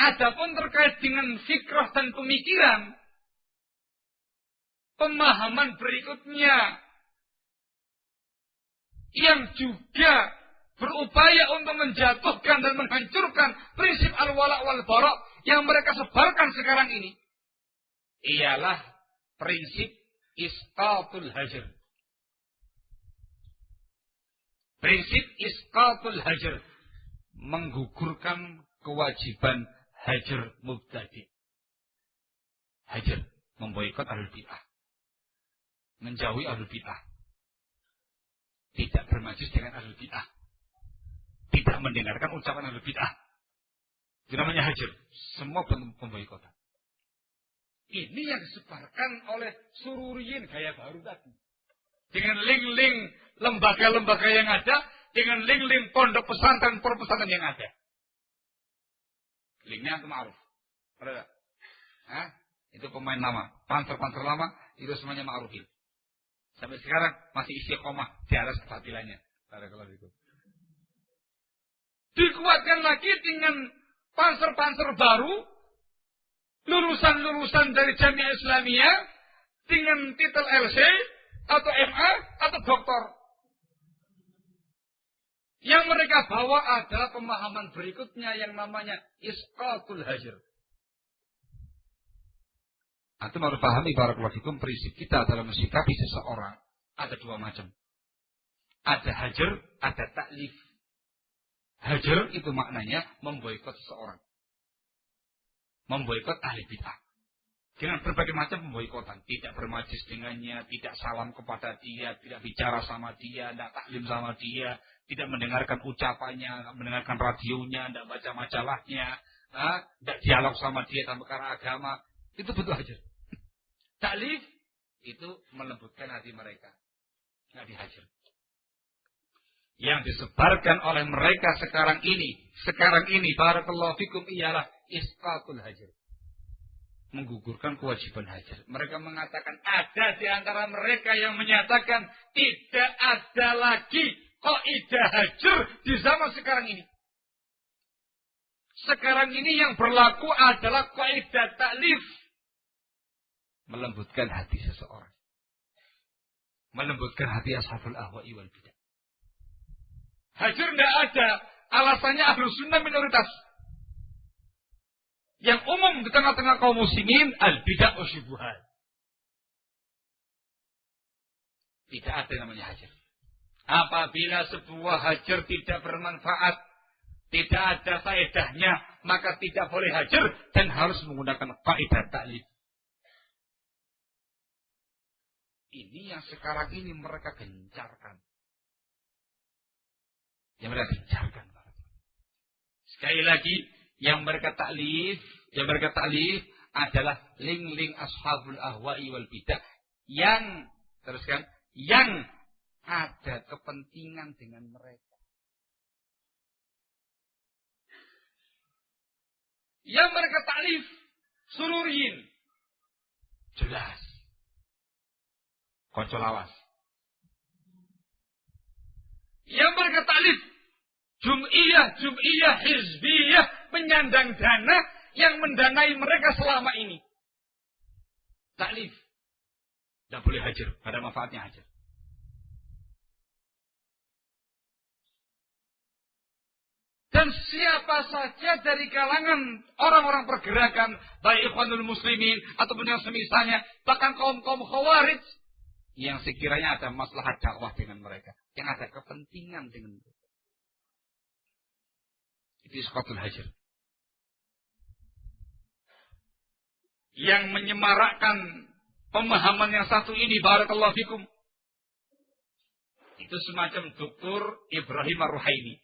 Adapun terkait dengan fikrah dan pemikiran, pemahaman berikutnya yang juga berupaya untuk menjatuhkan dan menghancurkan prinsip al-wala' wal bara' yang mereka sebarkan sekarang ini ialah prinsip isqatul hajar. Prinsip isqatul hajar, menggugurkan kewajiban hajar mubtadi'. Hajar, memboikot ahlul bid'ah, menjauhi ahlul bid'ah, tidak bermajlis dengan ahlul bid'ah, tidak mendengarkan ucapan ahlul bid'ah. Itu namanya hajar. Semua bentuk pemboikotan. Ini yang disebarkan oleh sururiyin gaya baru tadi. Dengan link-link lembaga-lembaga yang ada, dengan link-link pondok pesantren, perpesantren yang ada. Linknya itu ma'ruf. Ada? Hah? Itu pemain lama. Panser-panser lama, itu semuanya ma'rufin. Sampai sekarang masih istiqomah di atas kebatilannya. Barakallahu fikum. Dikuatkan lagi dengan panser-panser baru, lulusan-lulusan dari Jamiah Islamiyah, dengan titel LC, atau MA, atau doktor. Yang mereka bawa adalah pemahaman berikutnya yang namanya isqatul hajar. Antum harus pahami barakallahu fikum, prinsip kita dalam mensikapi seseorang ada dua macam. Ada hajar, ada taklif. Hajar itu maknanya memboikot seseorang. Memboikot ahli bid'ah. Dengan berbagai macam pemboikotan. Tidak bermajlis dengannya, tidak salam kepada dia, tidak bicara sama dia, tidak taklim sama dia, tidak mendengarkan ucapannya, tidak mendengarkan radionya, tidak baca majalahnya, tidak dialog sama dia dalam perkara agama. Itu betul hajar. Taklif itu melembutkan hati mereka. Tidak dihajar. Yang disebarkan oleh mereka sekarang ini barakallahu fikum ialah isqatul hajar. Menggugurkan kewajiban hajar. Mereka mengatakan ada di antara mereka yang menyatakan tidak ada lagi kaidah hajar di zaman sekarang ini. Sekarang ini yang berlaku adalah kaidah taklif. Melembutkan hati seseorang. Melembutkan hati ashabul ahwa'i wal bidah. Hajar tidak ada. Alasannya ahlus sunnah minoritas. Yang umum di tengah-tengah kaum muslimin al-bidah wa syubuhat. Tidak ada yang namanya hajar. Apabila sebuah hajar tidak bermanfaat, tidak ada faedahnya, maka tidak boleh hajar dan harus menggunakan kaidah taklif. Ini yang sekarang ini mereka gencarkan. Yang mereka gencarkan. Sekali lagi, yang mereka taklif adalah link-link ashabul ahwa'i wal bidah yang teruskan, yang ada kepentingan dengan mereka. Yang mereka taklif sururiyin jelas. Konco lawas. Yang mereka taklif jum'iyah, hizbiyah, penyandang dana yang mendanai mereka selama ini. Taklif. Tidak boleh hajar. Tidak ada manfaatnya hajar. Dan siapa saja dari kalangan orang-orang pergerakan, baik ikhwanul muslimin ataupun yang semisalnya, bahkan kaum-kaum khawarij, yang sekiranya ada maslahat dakwah dengan mereka, yang ada kepentingan dengan mereka. Itu isqatul hajar. Yang menyemarakkan pemahaman yang satu ini, barakallahu fikum, itu semacam Dr. Ibrahim Ar-Ruhaini.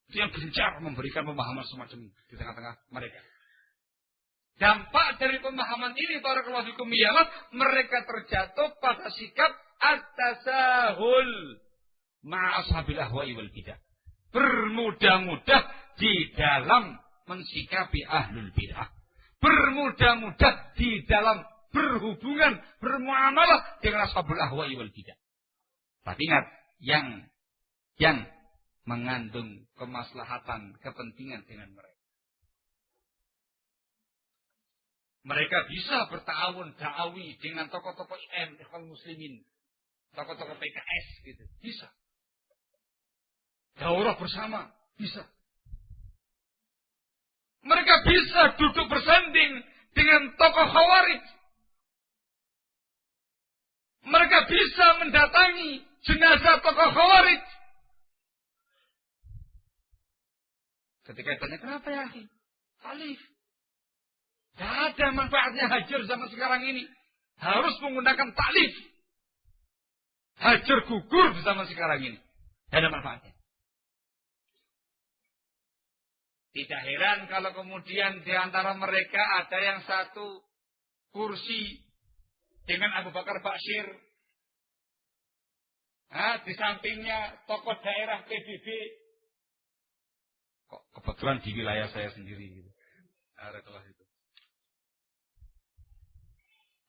Itu yang gencar memberikan pemahaman semacam ini di tengah-tengah mereka. Dampak dari pemahaman ini, barakallahu fikum, ialah mereka terjatuh pada sikap at-tasahul ma'a ashabil ahwa'i wal bidah. Bermudah-mudah di dalam mensikapi ahlul bidah. Bermudah-mudah di dalam berhubungan, bermuamalah dengan ashabul ahwa'i wal bidah. Tapi ingat, yang mengandung kemaslahatan, kepentingan dengan mereka. Mereka bisa bertawun da'awi dengan tokoh-tokoh IM, Ikhwan Muslimin, tokoh-tokoh PKS gitu, bisa. Daurah bersama, bisa. Mereka bisa duduk bersanding dengan tokoh Khawarij. Mereka bisa mendatangi jenazah tokoh Khawarij. Ketika ditanya, kenapa ya akhi? Khalif. Tidak ada manfaatnya hajar zaman sekarang ini. Harus menggunakan taklif. Hajar gugur di zaman sekarang ini. Tidak ada manfaatnya. Tidak heran kalau kemudian di antara mereka ada yang satu kursi dengan Abu Bakar Bashir. Di sampingnya tokoh daerah PBB. Kok kebetulan di wilayah saya sendiri gitu. Ada kelas itu.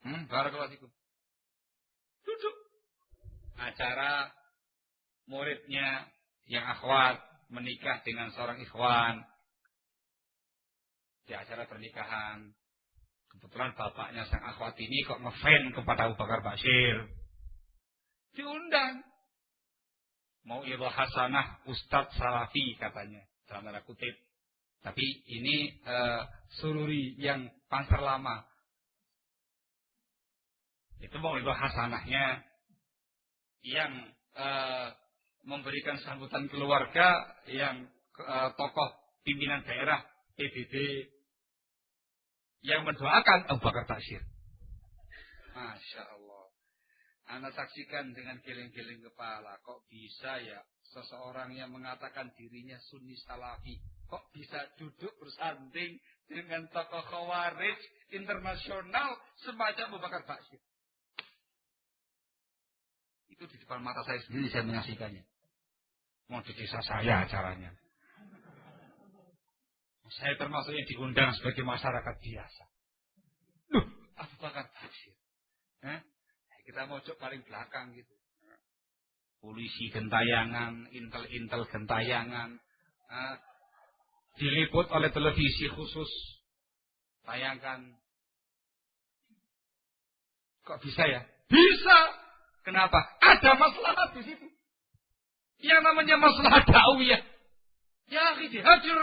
Barakallahu fikum. Duduk. Acara muridnya yang akhwat menikah dengan seorang ikhwan. Di acara pernikahan. Kebetulan bapaknya sang akhwat ini kok ngefan kepada Abu Bakar Bashir. Diundang. Mau ilah hasanah Ustadz Salafi katanya. Dalam tanda kutip. Tapi ini sururi yang panser lama. Itu mau ilah hasanahnya. Yang memberikan sambutan keluarga. Yang tokoh pimpinan daerah PBB. Yang mendoakan Abu Bakar Bashir. Masya Allah. Anda saksikan dengan geleng-geleng kepala. Kok bisa ya seseorang yang mengatakan dirinya Sunni Salafi. Kok bisa duduk bersanding dengan tokoh Khawarij internasional semacam Abu Bakar Bashir. Itu di depan mata saya sendiri saya menyaksikannya. Mau di desa saya acaranya. Saya termasuk yang diundang sebagai masyarakat biasa. Loh, Abu Bakar Bashir. Kita mojok paling belakang gitu. Polisi gentayangan, intel-intel gentayangan. Diliput oleh televisi khusus. Bayangkan. Kok bisa ya? Bisa! Kenapa? Ada masalah di situ. Yang namanya masalah dakwah. Ya, dihajar.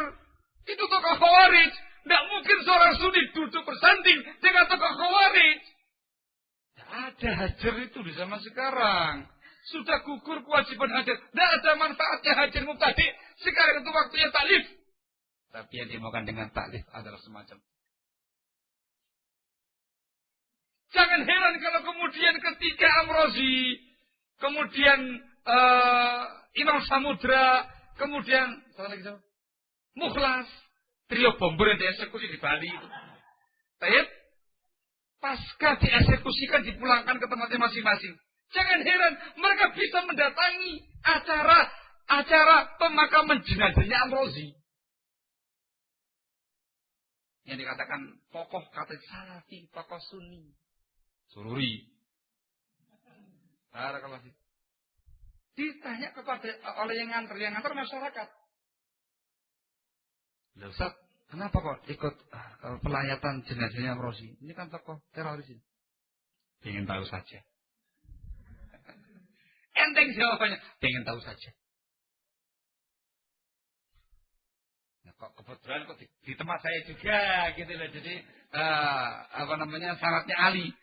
Itu tokoh Khawarij. Tidak mungkin seorang Sunni duduk bersanding dengan tokoh Khawarij. Tidak ada hajar itu di zaman sekarang. Sudah gugur kewajiban hajar. Tidak ada manfaatnya hajar mubtadi'. Sekarang itu waktunya taklif. Tapi yang dimaukan dengan taklif adalah semacam. Jangan heran kalau kemudian ketika Amrozi, kemudian Imam Samudra, kemudian Mukhlas, trio bomber yang dieksekusi di Bali itu. Baik, pasca dieksekusikan dipulangkan ke tempatnya masing-masing. Jangan heran mereka bisa mendatangi acara pemakaman jenazahnya Amrozi. Yang dikatakan tokoh kata Salafi, tokoh Sunni. Sururi. Barakallahu fiik. Ditanya kepada oleh yang nganter masyarakat. Loh, Ustaz, kenapa kok ikut pelayatan jenazahnya Amrozi? Ini kan tokoh teroris ini. Ingin tahu saja. Enteng jawabannya. Ingin tahu saja. Nah, kok kebetulan kok di tempat saya juga gitu loh. Jadi syaratnya Ali.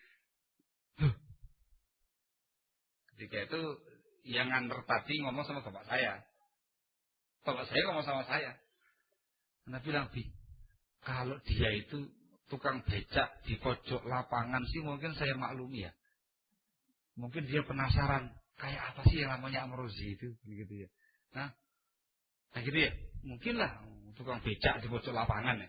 Ketika itu yang nganter tadi ngomong sama bapak saya. Bapak saya ngomong sama saya. Anda bilang, Bi, kalau dia itu tukang becak di pojok lapangan sih mungkin saya maklumi ya. Mungkin dia penasaran, kayak apa sih yang namanya Amrozi itu, begitu ya. Nah, kayak gitu ya. Mungkin lah tukang becak di pojok lapangan ya.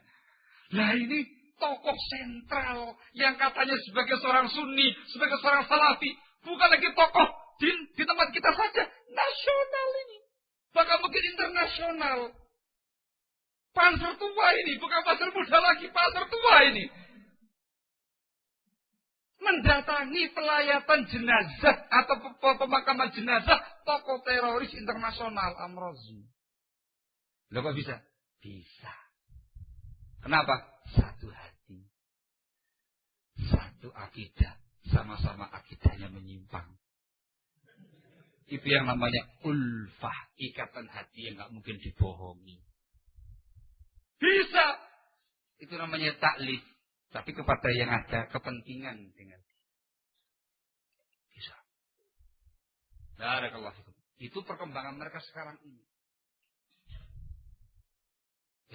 Nah ini tokoh sentral yang katanya sebagai seorang Sunni, sebagai seorang Salafi, bukan lagi tokoh di tempat kita saja, nasional ini. Bahkan mungkin internasional. Panser tua ini, bukan panser muda lagi, panser tua ini. Mendatangi pelayatan jenazah atau pemakaman jenazah tokoh teroris internasional Amrozi. Loh kok bisa? Bisa. Kenapa? Satu hati. Satu akidah. Sama-sama akidahnya menyimpang. Itu yang namanya ulfah. Ikatan hati yang gak mungkin dibohongi. Bisa. Itu namanya taklif. Tapi kepada yang ada kepentingan dengan bisa. Barakallahu fikum. Itu perkembangan mereka sekarang ini.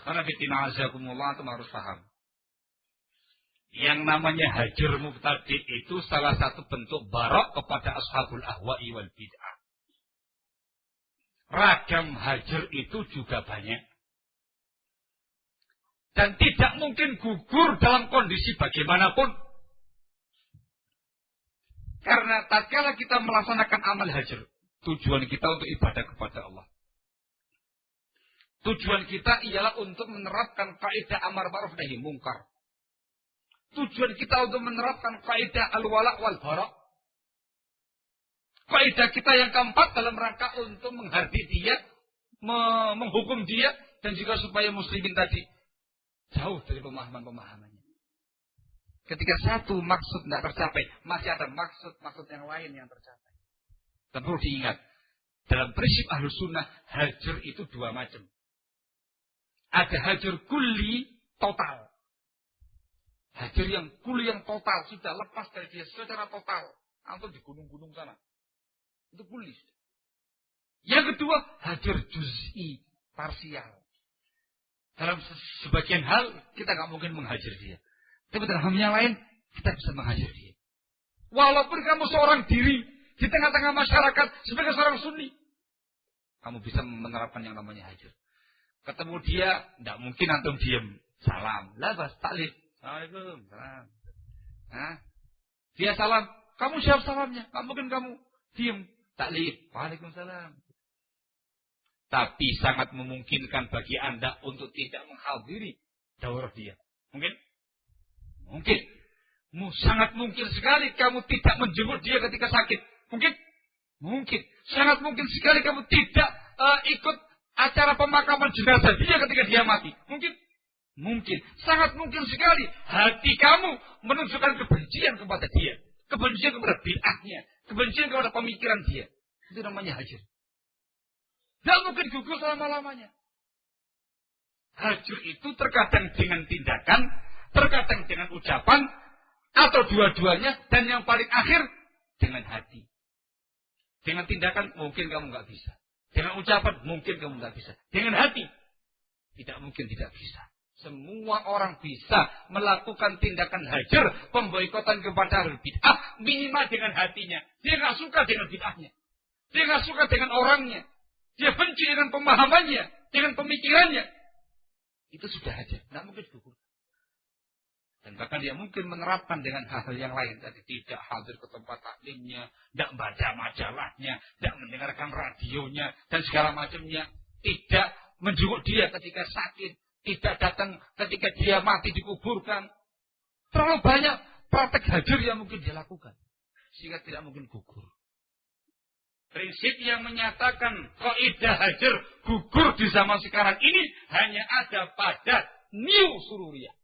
Karena fitina azakumullah itu harus paham. Yang namanya hajar mubtadi itu salah satu bentuk barok kepada ashabul ahwa'i wal bid'ah. Ragam hajar itu juga banyak. Dan tidak mungkin gugur dalam kondisi bagaimanapun. Karena tatkala kita melaksanakan amal hajar, tujuan kita untuk ibadah kepada Allah. Tujuan kita ialah untuk menerapkan kaidah amar ma'ruf nahi mungkar. Tujuan kita untuk menerapkan kaidah al-wala' wal bara'. Kaidah kita yang keempat dalam rangka untuk menghargai dia, menghukum dia, dan juga supaya muslimin tadi jauh dari pemahaman-pemahamannya. Ketika satu maksud tidak tercapai, masih ada maksud yang lain yang tercapai. Dan perlu diingat, dalam prinsip Ahlus Sunnah, hajar itu dua macam. Ada hajar kulli total. Hajar yang kulli yang total, sudah lepas dari dia secara total. Atau di gunung-gunung sana. Itu kulli. Yang kedua, hajar juz'i, parsial. Dalam sebagian hal, kita nggak mungkin menghajar dia. Tapi dalam hal yang lain, kita bisa menghajar dia. Walaupun kamu seorang diri, di tengah-tengah masyarakat, sebagai seorang sunni, kamu bisa menerapkan yang namanya hajar. Ketemu dia, tidak mungkin antum diam. Salam. Labas, taklif. Assalamualaikum. Salam. Nah, dia salam. Kamu siap salamnya. Tidak mungkin kamu diam. Taklif. Waalaikumsalam. Tapi sangat memungkinkan bagi Anda untuk tidak menghadiri daurah dia. Mungkin? Mungkin. Sangat mungkin sekali kamu tidak menjemput dia ketika sakit. Mungkin? Mungkin. Sangat mungkin sekali kamu tidak ikut acara pemakaman jenazah dia ketika dia mati. Mungkin? Mungkin. Sangat mungkin sekali hati kamu menunjukkan kebencian kepada dia. Kebencian kepada bid'ahnya. Kebencian kepada pemikiran dia. Itu namanya hajar. Tidak mungkin gugur selama-lamanya. Hajar itu terkadang dengan tindakan, terkadang dengan ucapan, atau dua-duanya, dan yang paling akhir dengan hati. Dengan tindakan mungkin kamu nggak bisa. Dengan ucapan mungkin kamu nggak bisa. Dengan hati tidak mungkin tidak bisa. Semua orang bisa melakukan tindakan hajar, pemboikotan kepada ahlul bid'ah, minimal dengan hatinya. Dia nggak suka dengan bid'ahnya. Dia nggak suka dengan orangnya. Dia benci dengan pemahamannya, dengan pemikirannya. Itu sudah hajar. Nggak mungkin gugur. Dan bahkan dia mungkin menerapkan dengan hal-hal yang lain. Tadi tidak hadir ke tempat taklimnya, tidak baca majalahnya, tidak mendengarkan radionya, dan segala macamnya. Tidak menjenguk dia ketika sakit, tidak datang ketika dia mati dikuburkan. Terlalu banyak praktek hajar yang mungkin dia lakukan. Sehingga tidak mungkin gugur. Prinsip yang menyatakan kaidah hajar gugur di zaman sekarang ini hanya ada pada New Sururiyah.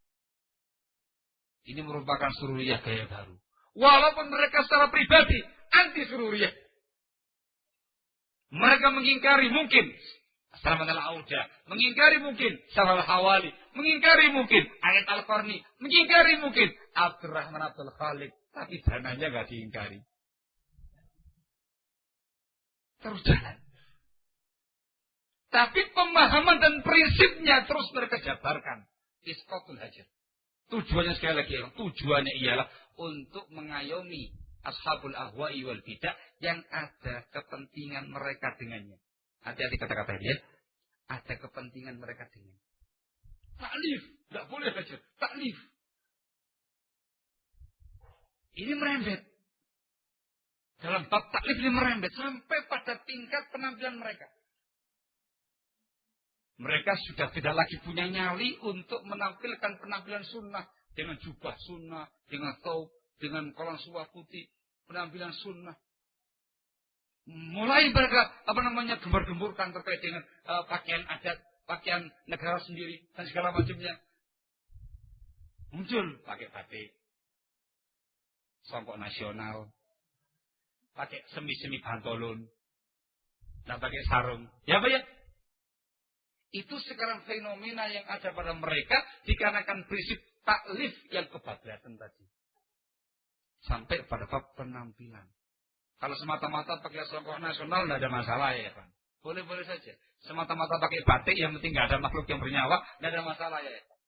Ini merupakan sururiyah gaya baru. Walaupun mereka secara pribadi anti sururiyah. Mereka mengingkari mungkin Salamat al-Auda, mengingkari mungkin Salah al-Hawali, mengingkari mungkin ayat Al-Qarni, mengingkari mungkin Abdurrahman Abdul Khalik, tapi dananya nggak diingkari. Terus jalan. Tapi pemahaman dan prinsipnya terus mereka jabarkan. Isqatul hajar. Tujuannya sekali lagi, tujuannya ialah untuk mengayomi ashabul ahwa'i wal bidah yang ada kepentingan mereka dengannya. Hati-hati kata-kata dia. Ada kepentingan mereka dengannya. Taklif, tidak boleh hajar. Taklif. Ini merembet. Dalam bab taklif ini merembet sampai pada tingkat penampilan mereka. Mereka sudah tidak lagi punya nyali untuk menampilkan penampilan sunnah. Dengan jubah sunnah, dengan taub, dengan kolang suwah putih. Penampilan sunnah. Mulai mereka gembar-gemburkan terkait dengan pakaian adat. pakaian negara sendiri, dan segala macamnya. Muncul pakai batik, songkok nasional, pakai semi-semi pantolon, dan pakai sarung. Ya Pak ya? Itu sekarang fenomena yang ada pada mereka dikarenakan prinsip taklif yang kebablasan tadi. Sampai pada bab penampilan. Kalau semata-mata pakai songkok nasional tidak ada masalah ya Pak. Boleh-boleh saja. Semata-mata pakai batik yang penting tidak ada makhluk yang bernyawa, tidak ada masalah ya Pak.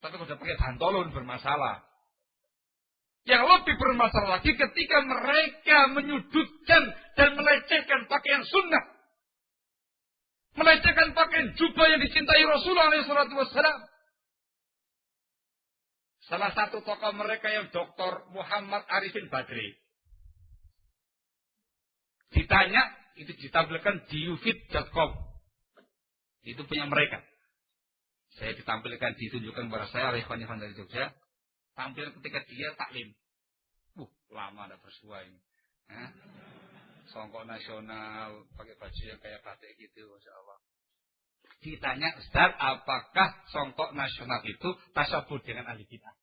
Tapi kalau sudah pakai pantolon bermasalah. Yang lebih bermasalah lagi ketika mereka menyudutkan dan melecehkan pakaian sunnah. Melecehkan pakaian jubah yang dicintai Rasulullah SAW. Salah satu tokoh mereka yang Dr. Muhammad Arifin Badri. Ditanya, itu ditampilkan di ufit.com. Itu punya mereka. Saya ditampilkan, ditunjukkan kepada saya oleh Ikhwan dari Jogja. Tampil ketika dia taklim. Lama ada bersua ini. Songkok nasional, pakai baju yang kayak batik gitu, Masya Allah. Ditanya, Ustaz, apakah songkok nasional itu tasyabbuh dengan ahli bid'ah?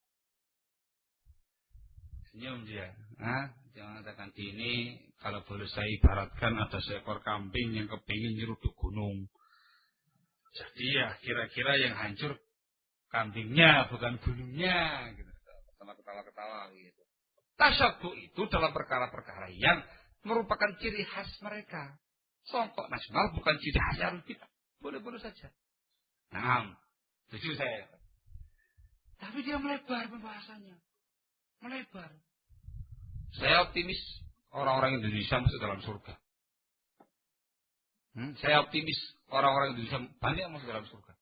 Senyum dia. Dia mengatakan, ini kalau boleh saya ibaratkan ada seekor kambing yang kepingin nyeruduk gunung. Jadi ya kira-kira yang hancur kambingnya, bukan gunungnya. Gitu. Sama ketawa-ketawa gitu. Tasyabbuh itu dalam perkara-perkara yang merupakan ciri khas mereka. Songkok nasional bukan ciri khas yang kita. Boleh-boleh saja. Nah, setuju saya. Tapi dia melebar pembahasannya. Melebar. Saya optimis orang-orang Indonesia masuk dalam surga. Saya optimis orang-orang Indonesia banyak masuk dalam surga.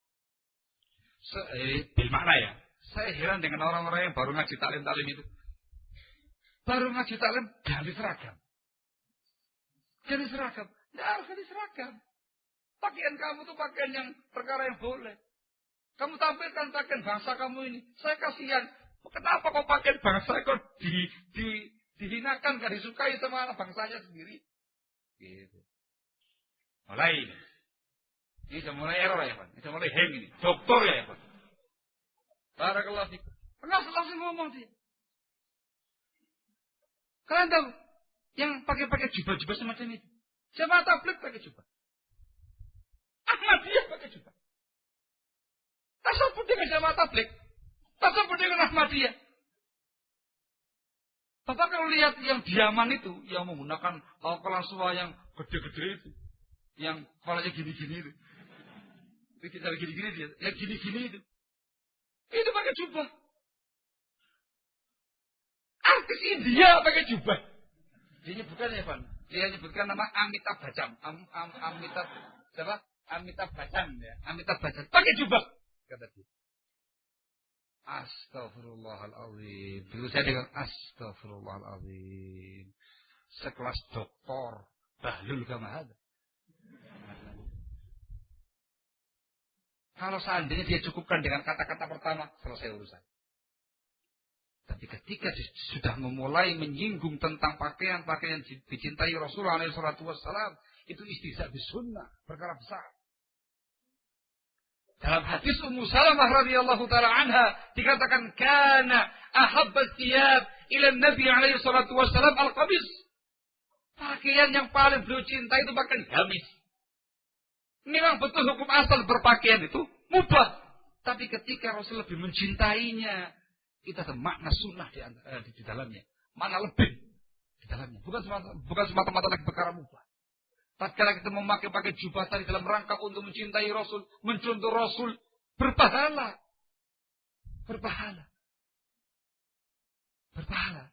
Bil makna ya. Saya heran dengan orang-orang yang baru ngaji taklim-taklim itu. Baru ngaji taklim ganti seragam. Ganti seragam. Tidak harus ganti seragam. Pakaian kamu itu pakaian yang perkara yang boleh. Kamu tampilkan pakaian bangsa kamu ini. Saya kasihan. Kenapa kok pakaian bangsa kok dihinakan, gak disukai sama anak bangsanya sendiri? Gitu. Mulai ini. Ini sudah mulai error ya Pak. Ini sudah mulai hang ini. Doktor ya Pak. Barakallahu fikum. Langsung ngomong dia. Kalian tahu yang pakai jubah-jubah semacam itu. Jamaah tabligh pakai jubah. Ahmadiyah pakai jubah. Tasyabbuh dengan jamaah tabligh. Tasyabbuh dengan Ahmadiyah. Bapak kalau lihat yang diaman itu, yang menggunakan kepala yang gede-gede itu, yang kepalanya gini-gini itu. Kita gini-gini dia, yang gini-gini itu. Itu pakai jubah. Artis India pakai jubah. Dia nyebutkan ya Pak. Dia nyebutkan nama Amitabh Bachchan. Amitabh siapa? Amitabh Bachchan ya. Amitabh Bachchan pakai jubah. Kata dia. Astaghfirullahaladzim. Dulu saya dengar astaghfirullahaladzim. Sekelas doktor Bahlul Gamahad. Kalau seandainya dia cukupkan dengan kata-kata pertama, selesai urusan. Tapi ketika sudah memulai menyinggung tentang pakaian-pakaian dicintai Rasulullah SAW, itu istihza bisunnah, perkara besar. Dalam hadis Ummu Salamah radhiyallahu taala anha dikatakan kana ahabbat thiyab ila Nabi alaihi salatu wasallam al-qamis. Pakaian yang paling beliau cintai itu pakaian gamis. Memang betul hukum asal berpakaian itu mubah, tapi ketika Rasul lebih mencintainya, kita ada makna sunnah di dalamnya, mana lebih di dalamnya. Bukan semata-mata lagi perkara mubah. Tatkala kita memakai jubah tadi dalam rangka untuk mencintai Rasul, mencontoh Rasul, berpahala.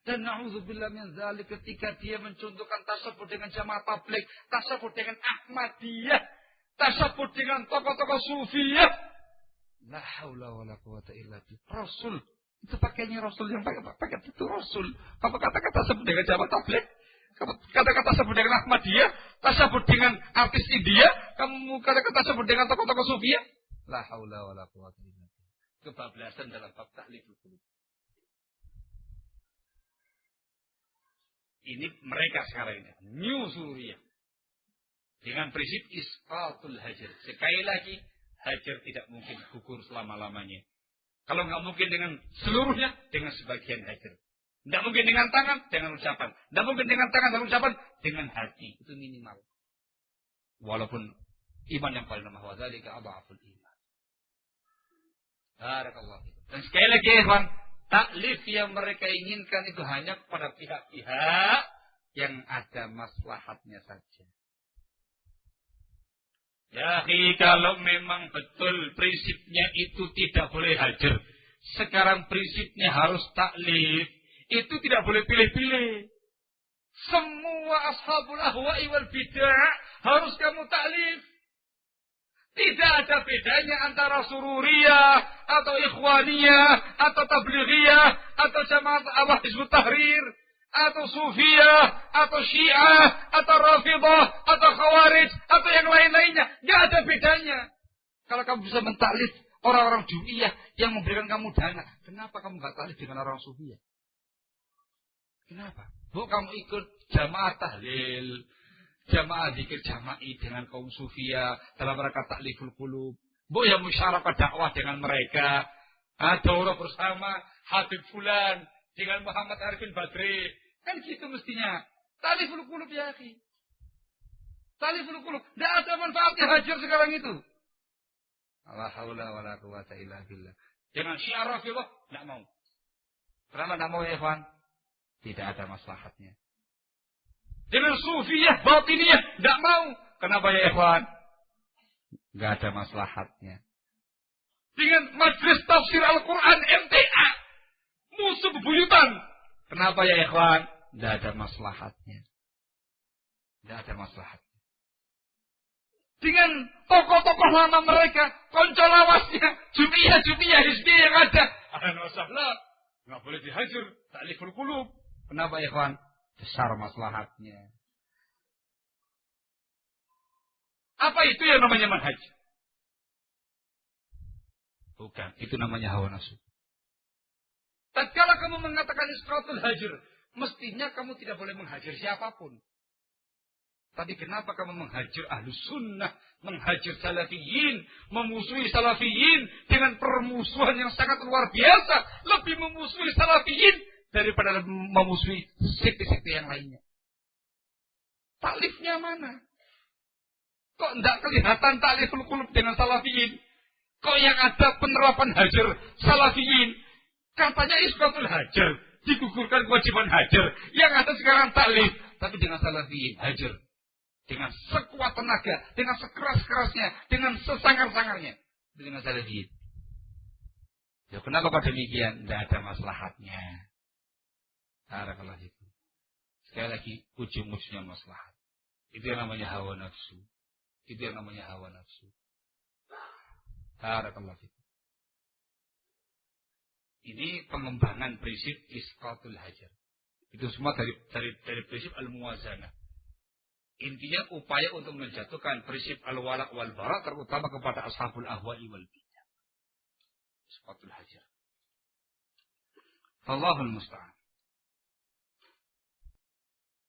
Dan na'udzubillah min dzalik ketika dia mencontohkan tasyabbuh dengan jamaah tabligh, tasyabbuh dengan Ahmadiyah, tasyabbuh dengan tokoh-tokoh sufiyah. La haula wala quwata illa billah. Rasul itu pakainya Rasul yang pakai itu Rasul. Apa kata-kata sebut dengan jamaah tabligh? Kata-kata sebut dengan Ahmadiyah, tasyabbuh dengan artis India, kamu kata-kata sebut dengan tokoh-tokoh sufiyah? La haula wala quwata illa billah. Kebablasan dalam bab tahliful qulub. Ini mereka sekarang ini, New Suriyah. Dengan prinsip isqatul hajar. Sekali lagi, hajar tidak mungkin gugur selama-lamanya. Kalau nggak mungkin dengan seluruhnya, dengan sebagian hajar. Tidak mungkin dengan tangan, dengan ucapan. Tidak mungkin dengan tangan dan ucapan, dengan hati. Itu minimal. Walaupun iman yang paling lemah, wadzalika adhaful iman. Barakallahu fikum. Dan sekali lagi, ikhwan, taklif yang mereka inginkan itu hanya kepada pihak-pihak yang ada maslahatnya saja. Ya, kalau memang betul prinsipnya itu tidak boleh hajar. Sekarang prinsipnya harus taklif. Itu tidak boleh pilih-pilih. Semua ashabul ahwa'i wal bid'ah harus kamu taklif. Tidak ada bedanya antara sururiyah, atau ikhwaniyah, atau tablighiyah, atau jamaat awah Hizbut Tahrir, atau sufiyah, atau syiah, atau rafidah, atau khawarij, atau yang lain-lainnya. Tidak ada bedanya. Kalau kamu bisa mentaklif orang-orang Ju'iyah yang memberikan kamu dana, kenapa kamu tidak taklif dengan orang sufiyah? Kenapa? Bu, kamu ikut jamaah tahlil, jamaah zikir jama'i dengan kaum sufia dalam rangka takliful qulub. Bu, yang musyarakah dakwah dengan mereka. Daurah bersama Habib Fulan dengan Muhammad Arifin Badri. Kan gitu mestinya. Takliful qulub ya akhi. Takliful qulub. Tidak ada manfaatnya hajar sekarang itu. La haula wala quwata illa billah. Dengan syiar Rafidah tidak mau. Kenapa tidak mau ya ikhwan? Tidak ada maslahatnya. Dengan sufiyah, batiniyah, tidak mau. Kenapa ya ikhwan? Tidak ada maslahatnya. Dengan majlis tafsir Al-Quran MTA, musuh bebuyutan. Kenapa ya ikhwan? Tidak ada maslahatnya. Tidak ada maslahatnya. Dengan tokoh-tokoh lama mereka, konco lawasnya, Jumiyah, Hizbiyah yang ada. Ahlan wa sahlan. Nggak boleh dihajar. Takliful qulub. Kenapa ya ikhwan? Besar maslahatnya. Apa itu yang namanya manhaj? Bukan, itu namanya hawa nafsu. Tatkala kamu mengatakan isqatul hajar, mestinya kamu tidak boleh menghajar siapapun. Tapi kenapa kamu menghajar ahlus sunnah, menghajar salafiyin, memusuhi salafiyin dengan permusuhan yang sangat luar biasa, lebih memusuhi salafiyin daripada memusuhi sekte-sekte yang lainnya. Taklifnya mana? Kok tidak kelihatan takliful qulub dengan salafiyin? Kok yang ada penerapan hajar salafiyin? Katanya isqatul hajar, digugurkan kewajiban hajar. Yang ada sekarang taklif, tapi dengan salafiyin hajar. Dengan sekuat tenaga, dengan sekeras-kerasnya, dengan sesangar-sangarnya. Dengan salafiyin. Ya, kenapa kok demikian? Tidak ada maslahatnya. Barakallahu fikum. Sekali lagi, ujung-ujungnya maslahat. Itu yang namanya hawa nafsu. Itu yang namanya hawa nafsu. Barakallahu fikum. Ini pengembangan prinsip isqatul hajar. Itu semua dari prinsip al-muwazanah. Intinya upaya untuk menjatuhkan prinsip al-wala' wal bara' terutama kepada ashabul ahwa'i wal bidah. Isqatul hajar. Allahul musta'an.